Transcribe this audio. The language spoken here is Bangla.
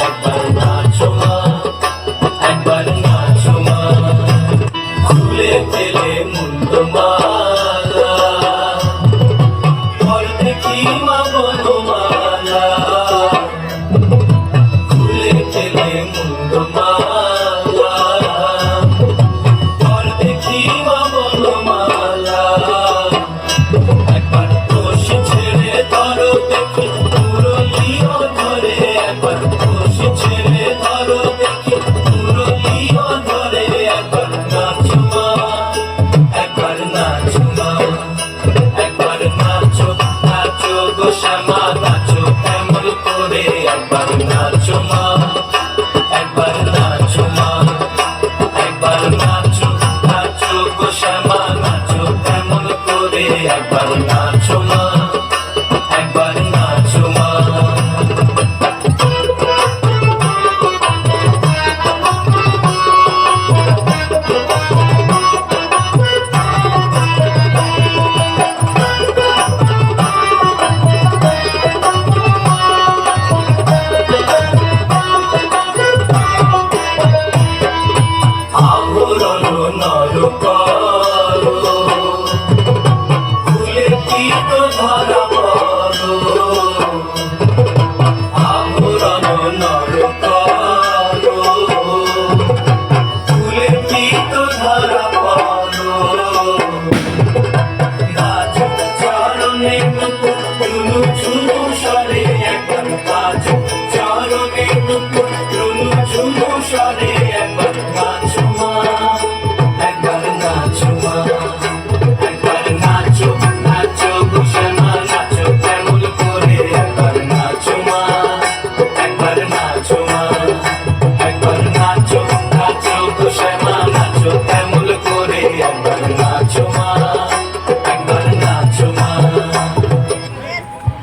একবার নাচো মা, একবার নাচো মা। খুলে ফেলে মুন্ডমালা, দেখি মা বনমালা। খুলে ফেলে মুন্ডমালা, দেখি মা বনমালা। একবার কষি ছেড়ে ধরো দেখি মুরলিও ধরে, একবার কষি ছেড়ে ধরো দেখি মুরলিও ধরে। একবার নাচো মা, একবার নাচো মা, একবার নাচো নাচো গো শ্যামা নাচো কেমন করে। একবার নাচো মা, একবার নাচো মা, একবার নাচো নাচো গো শ্যামা নাচো কেমন করে। একবার নাচো মা, একবার নাচো মা। আভরণ নর করো, ফুলে কি তো ধরা পড়ো। আভরণ নর করো, ফুলে কি তো ধরা পড়ো। গাছ চরণে নুপুর রুনু ঝুনু স্বরে, একবার গাছ চরণে নুপুর রুনু ঝুনু স্বরে।